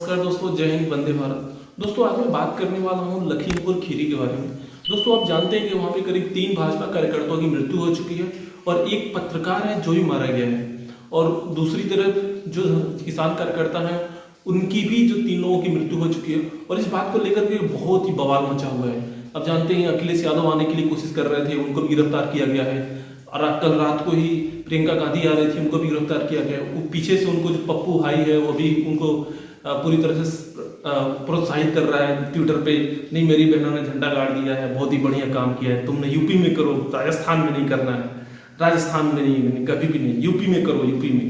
नमस्कार दोस्तों, जय हिंद, वंदे भारत। दोस्तों आज मैं बात करने वाला हूँ लखीमपुर खीरी के बारे में। दोस्तों आप जानते हैं कि वहाँ पे करीब 3 भाजपा कार्यकर्ताओं की मृत्यु हो चुकी है और एक पत्रकार है जो भी मारा गया है, और दूसरी तरफ जो किसान कार्यकर्ता हैं उनकी भी जो 3 लोगों की मृत्यु हो चुकी है। और इस बात को लेकर के बहुत ही बवाल मचा हुआ है। अब जानते हैं अखिलेश यादव आने के लिए कोशिश कर रहे थे, उनको भी गिरफ्तार किया गया है। और कल रात को ही प्रियंका गांधी आ रही थी, उनको भी गिरफ्तार किया गया। वो पीछे से उनको जो पप्पू भाई है वो भी उनको पूरी तरह से प्रोत्साहित कर रहा है ट्विटर पे, नहीं मेरी बहनों ने झंडा गाड़ दिया है, बहुत ही बढ़िया काम किया है, तुमने यूपी में करो, राजस्थान में नहीं करना है, राजस्थान में नहीं, कभी भी नहीं, यूपी में करो, यूपी में।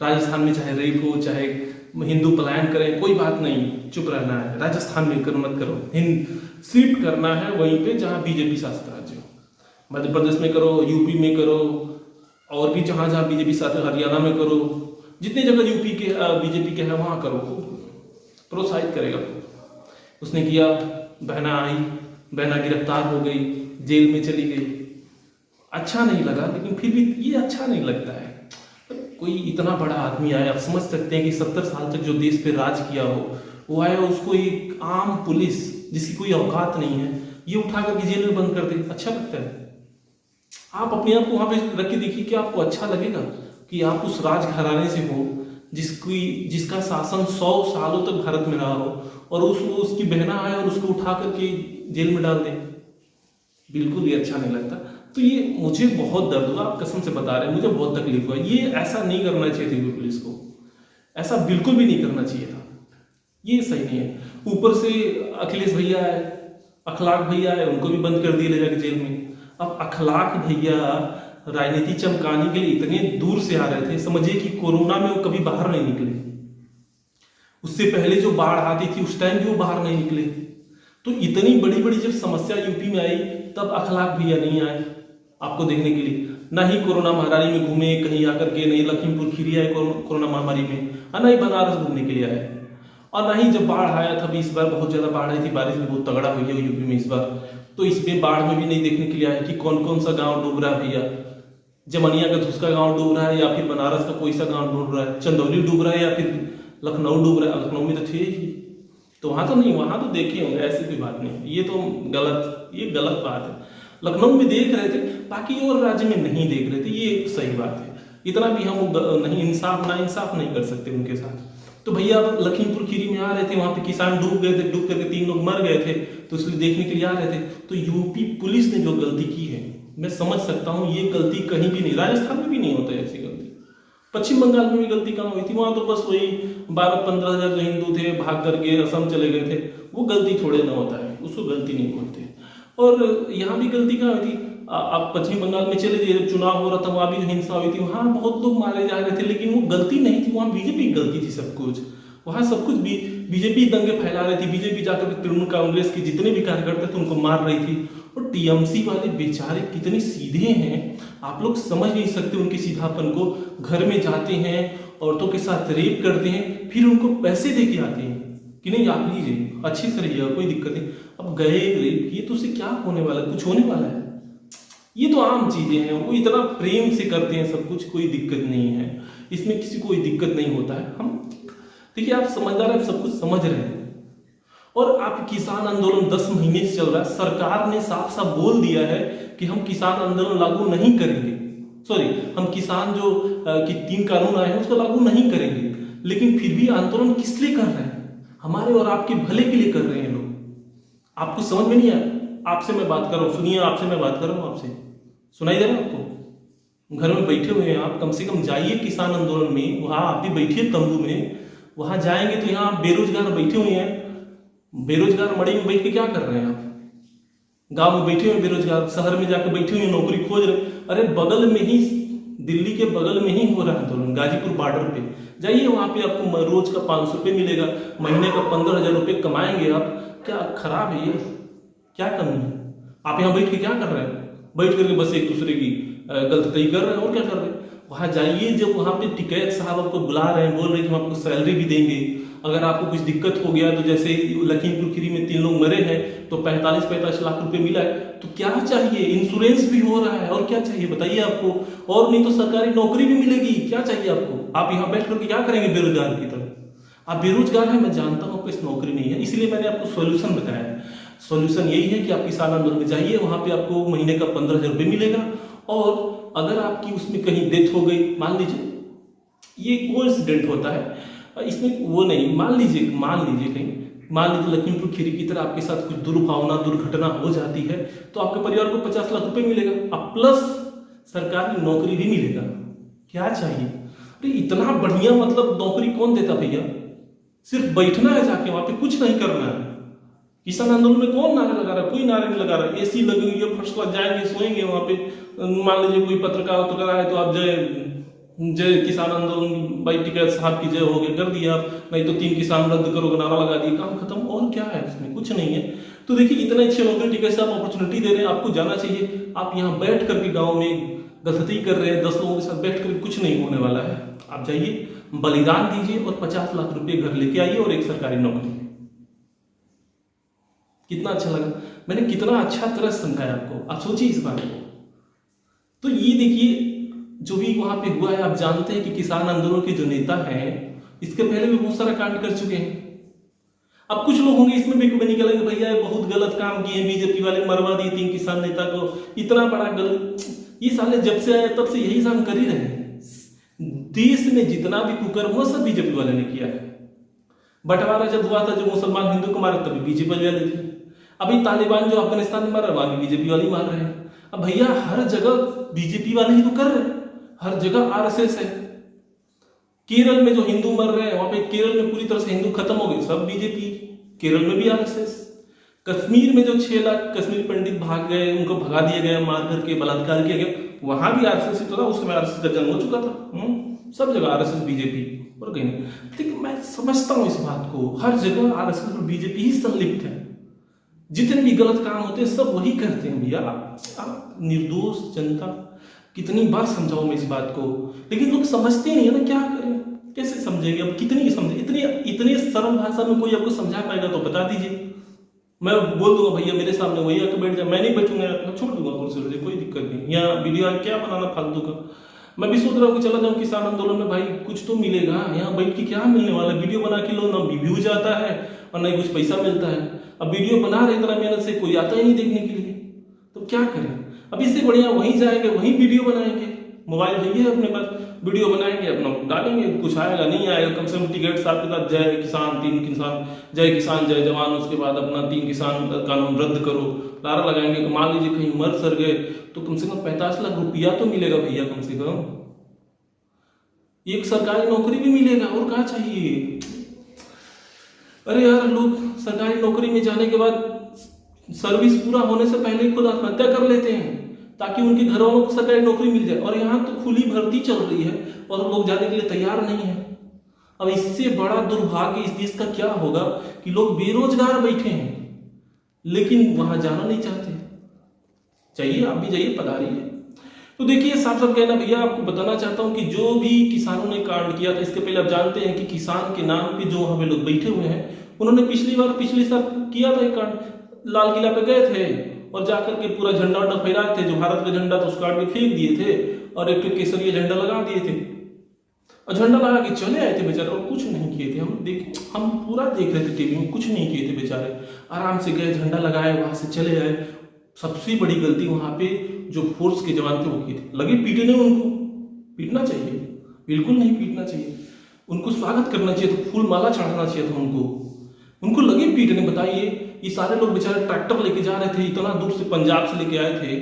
राजस्थान में चाहे रेप हो, चाहे हिंदू पलायन करें, कोई बात नहीं, चुप रहना है। राजस्थान में करो, मत करो, शिफ्ट करना है वहीं पे जहाँ बीजेपी शासित राज्य हो। मध्य प्रदेश में करो, यूपी में करो, और भी जहाँ जहाँ बीजेपी शासित, हरियाणा में करो, जितनी जगह यूपी के बीजेपी के है वहाँ करो, प्रोत्साहित करेगा। उसने किया, बहना आई, बहना गिरफ्तार हो गई, जेल में चली गई। अच्छा नहीं लगा, लेकिन फिर भी ये अच्छा नहीं लगता है। कोई इतना बड़ा आदमी आया, आप समझ सकते हैं कि 70 साल तक जो देश पे राज किया हो, वो आया, उसको एक आम पुलिस जिसकी कोई औकात नहीं है ये उठा करके जेल में बंद कर दे। अच्छा लगता है? आप अपने आप को वहां पे रख के देखिए कि आपको अच्छा लगेगा कि आप उस राज घराने से हो जिसका शासन 100 सालों तक भारत में रहा हो, और उसकी बहना आए और उसको उठा करके जेल में डाल दे। बिल्कुल भी अच्छा नहीं लगता। तो ये मुझे बहुत दर्द हुआ, आप कसम से बता रहे हैं, मुझे बहुत तकलीफ हुआ। ये ऐसा नहीं करना चाहिए था पुलिस को, ऐसा बिल्कुल भी नहीं करना चाहिए था, ये सही नहीं है। ऊपर से अखिलेश भैया है, अखलाक भैया है, उनको भी बंद कर दिया ले जाकर जेल में। अब अखलाक भैया राजनीति चमकाने के लिए इतने दूर से आ रहे थे, समझिए कि कोरोना में वो कभी बाहर नहीं निकले। उससे पहले जो बाढ़ आती थी उस टाइम भी वो बाहर नहीं निकले। तो इतनी बड़ी बड़ी जब समस्या यूपी में आई तब अखलाक भैया नहीं आए आपको देखने के लिए। ना ही कोरोना महामारी में घूमे कहीं आकर के, नहीं लखीमपुर खीरी आए कोरोना महामारी में, और ना ही बनारस घूमने के लिए आए, और ना ही जब बाढ़ आया था भी। इस बार बहुत ज्यादा बाढ़ आई थी, बारिश भी बहुत तगड़ा हुई है यूपी में इस बार। तो इसमें बाढ़ में भी नहीं देखने के लिए आए कि कौन कौन सा गांव डूब रहा है भैया। जमनिया का धुसका गांव डूब रहा है, या फिर बनारस का कोई सा गांव डूब रहा है, चंदौली डूब रहा है, या फिर लखनऊ डूब रहा है। लखनऊ में तो थे ही, तो वहां तो नहीं, वहां तो देखे होंगे, ऐसी कोई बात नहीं। ये तो ये गलत बात है। लखनऊ में देख रहे थे, बाकी और राज्य में नहीं देख रहे थे, ये सही बात है। इतना भी हम नहीं इंसाफ नहीं कर सकते उनके साथ। तो भैया लखीमपुर खीरी में आ रहे थे, वहां पे किसान डूब गए थे, डूब करके 3 लोग मर गए थे, तो इसलिए देखने के लिए आ रहे थे। तो यूपी पुलिस ने जो गलती की है, मैं समझ सकता हूं, ये गलती कहीं भी नहीं, राजस्थान में भी नहीं होता है ऐसी गलती। पश्चिम बंगाल में भी गलती कहाँ हुई थी, वहां तो बस वही 12-15 हजार जो हिंदू थे भाग करके असम चले गए थे, वो गलती थोड़े ना होता है, उसको गलती नहीं बोलते। और यहाँ भी गलती कहाँ हुई थी, आप पश्चिम बंगाल में चले जाइए, जब चुनाव हो रहा था वहां भी जो हिंसा हुई थी, वहां बहुत लोग मारे जा रहे थे, लेकिन वो गलती नहीं थी, वहां बीजेपी की गलती थी सब कुछ। वहां सब कुछ बीजेपी दंगे फैला रही थी, बीजेपी जाकर तृणमूल कांग्रेस के जितने भी कार्यकर्ता थे उनको मार रही थी। और टीएमसी वाले बेचारे कितने सीधे हैं, आप लोग समझ नहीं सकते उनके सीधापन को। घर में जाते हैं, औरतों के साथ रेप करते हैं, फिर उनको पैसे दे के आते हैं कि नहीं आप लीजिए, अच्छी से रहिए, कोई दिक्कत नहीं। अब गए रेप किए तो उससे क्या होने वाला है, कुछ होने वाला है? ये तो आम चीजें हैं, वो इतना प्रेम से करते हैं सब कुछ, कोई दिक्कत नहीं है, इसमें किसी को कोई दिक्कत नहीं होता है। हम देखिए, आप समझदार हैं, सब कुछ समझ रहे हैं। और आप किसान आंदोलन 10 महीने से चल रहा है, सरकार ने साफ साफ बोल दिया है कि हम किसान आंदोलन लागू नहीं करेंगे, सॉरी हम किसान जो कि 3 कानून आए हैं उसको लागू नहीं करेंगे। लेकिन फिर भी आंदोलन किस लिए कर रहे हैं? हमारे और आपके भले के लिए कर रहे हैं लोग। आपको समझ में नहीं आया? आपसे मैं बात कर रहा हूँ, सुनिए, आपसे मैं बात कर रहा हूँ, आपसे सुनाई दे रहा है आपको? घर में बैठे हुए हैं आप, कम से कम जाइए किसान आंदोलन में, वहां आप भी बैठिए तंबू में। वहां जाएंगे तो यहाँ आप बेरोजगार बैठे हुए हैं, बेरोजगार मड़ी में बैठ के क्या कर रहे हैं आप? गांव में बैठे हुए बेरोजगार, शहर में जाकर बैठे हुए नौकरी खोज रहे। अरे बगल में ही, दिल्ली के बगल में ही हो रहा है आंदोलन, गाजीपुर बॉर्डर पे जाइए, वहां पे आपको रोज का 500 रुपये मिलेगा, महीने का 15,000 रुपये कमाएंगे आप। क्या खराब है ये? क्या कमी है? आप यहाँ बैठ के क्या कर रहे हैं? बैठ करके बस एक दूसरे की गलती कर रहे हैं, और क्या कर रहे हैं? वहां जाइए, जब वहां पे टिकैत साहब आपको बुला रहे हैं, बोल रहे हैं कि हम आपको सैलरी भी देंगे, अगर आपको कुछ दिक्कत हो गया, तो जैसे लखीमपुर खीरी में 3 लोग मरे हैं तो 45 लाख रुपए मिला है, तो क्या चाहिए? इंश्योरेंस भी हो रहा है, और क्या चाहिए बताइए आपको? और नहीं तो सरकारी नौकरी भी मिलेगी, क्या चाहिए आपको? आप यहाँ बैठ करके क्या करेंगे बेरोजगार की तरह? आप बेरोजगार हैं, मैं जानता हूँ आपको इस नौकरी नहीं है, इसलिए मैंने आपको सॉल्यूशन बताया है। सॉल्यूशन यही है कि आप किसान आंदोलन में जाइए, वहां पे आपको महीने का 15,000 रुपये मिलेगा। और अगर आपकी उसमें कहीं डेथ हो गई, मान लीजिए ये कोइंसिडेंट होता है इसमें, वो नहीं, मान लीजिए लखीमपुर खीरी की तरह आपके साथ कुछ दुर्घटना हो जाती है, तो आपके परिवार को 50 लाख रुपए मिलेगा, अब प्लस सरकारी नौकरी भी मिलेगा। क्या चाहिए? अरे इतना बढ़िया मतलब नौकरी कौन देता भैया? सिर्फ बैठना है जाके वहां पे, कुछ नहीं करना है। किसान आंदोलन में कौन नारे लगा रहा है? कोई नारे नहीं लगा रहा है। एसी लगी हुई है, फर्स्ट क्लास, जाएंगे सोएंगे वहां पे। मान लीजिए कोई पत्रकार आए तो आप जय किसान आंदोलन भाई टिकैत साहब की जय हो गया, कर दिया आप, नहीं तो 3 किसान रद्द करोगे, नारा लगा दिया, काम खत्म। और क्या है इसमें? कुछ नहीं है। तो देखिए इतने अच्छे नौकरी टिकैत से आप अपॉर्चुनिटी दे रहे हैं, आपको जाना चाहिए। आप यहाँ बैठ करके गाँव में गलती कर रहे हैं, 10 लोगों के साथ बैठ कर कुछ नहीं होने वाला है। आप जाइए, बलिदान दीजिए और 50 लाख रुपए घर लेके आइए और एक सरकारी नौकरी। कितना अच्छा लगा, मैंने कितना अच्छा तरह समझाया आपको। आप सोचिए इस बात को। तो ये देखिए जो भी वहां पे हुआ है, आप जानते हैं कि किसान आंदोलन के जो नेता हैं इसके पहले भी बहुत सारा कांड कर चुके हैं। अब कुछ लोग होंगे इसमें भी निकलेंगे, भैया बहुत गलत काम किए, बीजेपी वाले मरवा दिए 3 किसान नेता को, इतना बड़ा गलत। ये साले जब से आए तब से यही काम कर ही रहे हैं। देश में जितना भी कुकर्म हुआ सब बीजेपी वाले ने किया है। बंटवारा जब हुआ था, जो मुसलमान हिंदू को मारे, तभी बीजेपी वाले थे। अभी तालिबान जो अफगानिस्तान में मार रहा है, वहां भी बीजेपी वाले मार रहे हैं। अब भैया हर जगह बीजेपी वाले ही तो कर रहे हैं, हर जगह आरएसएस है। केरल में जो हिंदू मर रहे हैं, वहां पे केरल में पूरी तरह से हिंदू खत्म हो गए, सब बीजेपी, केरल में भी आरएसएस। कश्मीर में जो 6 लाख कश्मीरी पंडित भाग गए, उनको भगा दिया गया, मार करके बलात्कार किया गया, वहां भी आरएसएस ही तो था। उस समय आरएसएस का जन्म हो चुका था। सब जगह आरएसएस बीजेपी और कहीं नहीं। लेकिन मैं समझता हूं इस बात को, हर जगह आरएसएस और बीजेपी ही संलिप्त है। जितने भी गलत काम होते हैं सब वही करते हैं भैया। निर्दोष जनता, कितनी बार समझाओ मैं इस बात को, लेकिन लोग समझते नहीं है ना। क्या करें, कैसे समझेंगे? अब कितनी समझे? इतनी सरल भाषा में कोई आपको समझा पाएगा तो बता दीजिए। मैं बोल दूंगा भैया मेरे सामने वही आके बैठ जाए, मैं नहीं बैठूंगा, मैं छोड़ दूंगा कुर्सी, कोई दिक्कत नहीं। यहाँ वीडियो क्या बनाना फालतू का। मैं भी सोच रहा हूँ कि चला जाऊँ किसान आंदोलन में, भाई कुछ तो मिलेगा। यहाँ बैठ के क्या मिलने वाला? वीडियो बना के लो, ना व्यूज आता है और ना ही कुछ पैसा मिलता है। अब वीडियो बना रहे इतना मेहनत से, कोई आता ही नहीं देखने के लिए, तो क्या करें? अब इससे बढ़िया वहीं जाएंगे, वहीं वीडियो बनाएंगे। मोबाइल है अपने पास, वीडियो बनाएंगे, अपना डालेंगे, कुछ आएगा नहीं आएगा, कम से कम टिकट साथ के साथ जय किसान, 3 किसान, जय किसान जय जवान, उसके बाद अपना 3 किसान कानून रद्द करो, नारा लगाएंगे। मान लीजिए कहीं मर सर गए तो कम से कम 45 लाख रुपया तो मिलेगा भैया, कम से कम एक सरकारी नौकरी भी मिलेगा। और क्या चाहिए? अरे यार, लोग सरकारी नौकरी में जाने के बाद सर्विस पूरा होने से पहले खुद आत्महत्या कर लेते हैं ताकि उनके घर वालों को सरकारी नौकरी मिल जाए। और यहाँ तो खुली भर्ती चल रही है और लोग जाने के लिए तैयार नहीं है। अब इससे बड़ा दुर्भाग्य इस देश का क्या होगा कि लोग बेरोजगार बैठे हैं लेकिन वहां जाना नहीं चाहते। चाहिए आप भी जाइए, पधारिए। तो देखिए साफ साफ कहना भैया, आपको बताना चाहता हूं कि जो भी किसानों ने कांड किया था, इसके पहले आप जानते हैं कि किसान के नाम पे जो हमें लोग बैठे हुए हैं, उन्होंने पिछली साल किया था एक कांड। लाल किला पे गए थे और जाकर के पूरा झंडा वंडा फहराए थे, जो भारत का झंडा था उस काट के फेंक दिए थे और एक केसरिया झंडा लगा दिए थे और झंडा लगा के चले आए थे बेचारे, और कुछ नहीं किए थे। हम पूरा देख रहे थे टीवी में, कुछ नहीं किए थे बेचारे, आराम से गए, झंडा लगाए, वहां से चले आए। सबसे बड़ी गलती वहां पे जो फोर्स के जवान थे वो किए थे। लगे पीटने, उनको पीटना चाहिए? बिल्कुल नहीं पीटना चाहिए, उनको स्वागत करना चाहिए, तो फूल माला चढ़ाना चाहिए था उनको लगे पीटने। बताइए, ये सारे लोग बेचारे ट्रैक्टर लेके जा रहे थे, इतना दूर से पंजाब से लेके आए थे,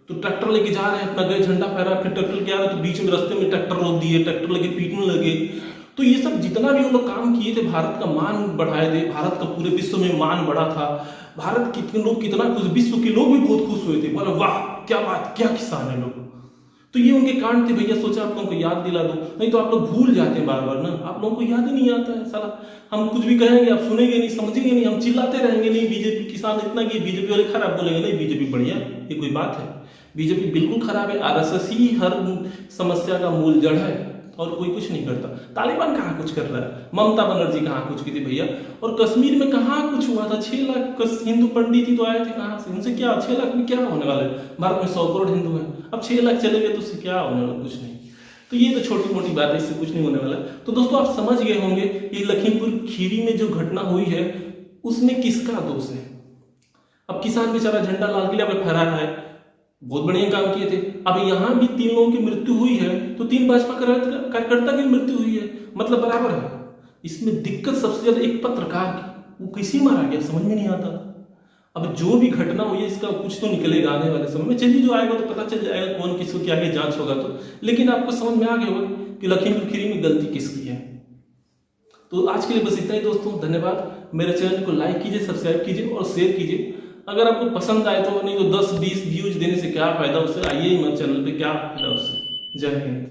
तो ट्रैक्टर लेके जा रहे हैं, अपना गए, झंडा फहरा, फिर ट्रैक्टर लेके आ रहे, तो बीच में रास्ते में ट्रैक्टर रोक दिए, ट्रैक्टर लेके पीटने लगे। तो ये सब जितना भी वो लोग काम किए थे, भारत का मान बढ़ाए थे, भारत का पूरे विश्व में मान बढ़ा था, भारत कितने लोग कितना खुश, विश्व के लोग भी बहुत खुश हुए थे, बोले वाह क्या बात, क्या किसान है लोग। तो ये उनके कांड थे भैया, सोचा आप लोगों को याद दिला दो, नहीं तो आप लोग भूल जाते हैं बार बार ना, आप लोगों को याद ही नहीं आता है। साला हम कुछ भी कहेंगे आप सुनेंगे नहीं, समझेंगे नहीं, हम चिल्लाते रहेंगे, नहीं बीजेपी किसान इतना कि बीजेपी वाले खराब, बोलेंगे नहीं बीजेपी बढ़िया, ये कोई बात है? बीजेपी बिल्कुल खराब है, आरएसएस ही हर समस्या का मूल जड़ है और कोई कुछ नहीं करता। तालिबान कहाँ कुछ कर रहा है, ममता बनर्जी कहाँ कुछ की थी भैया, और कश्मीर में कहाँ कुछ हुआ था? 6 लाख हिंदू पंडित ही तो आए थे, कहाँ से? उनसे क्या 6 लाख में क्या होने वाला है? भारत में 100 करोड़ हिंदू हैं, अब 6 लाख चले गए तो उससे क्या होने वाला? कुछ नहीं। तो ये तो छोटी मोटी बात है, इससे कुछ नहीं होने वाला। तो दोस्तों आप समझ गए होंगे ये लखीमपुर खीरी में जो घटना हुई है उसमें किसका दोष है। अब किसान बेचारा झंडा लाल किले पे फहरा है, बहुत बढ़िया काम किए थे। अब यहाँ भी 3 लोगों की मृत्यु हुई है तो 3 भाजपा कार्यकर्ता की मृत्यु हुई है, मतलब बराबर है। इसमें दिक्कत सबसे ज्यादा एक पत्रकार की, वो किसी मारा गया समझ में नहीं आता। अब जो भी घटना हुई है इसका कुछ तो निकलेगा आने वाले समय में, चलिए जो आएगा तो पता चल जाएगा कौन किसको क्या आगे जांच होगा तो। लेकिन आपको समझ में आ गया होगा कि लखीमपुर खीरी में गलती किसकी है। तो आज के लिए बस इतना ही दोस्तों, धन्यवाद। मेरे चैनल को लाइक कीजिए, सब्सक्राइब कीजिए और शेयर कीजिए। अगर आपको पसंद आए तो, नहीं तो 10-20 व्यूज देने से क्या फायदा उससे, आइए ही मत चैनल पे, क्या फायदा उससे। जय हिंद।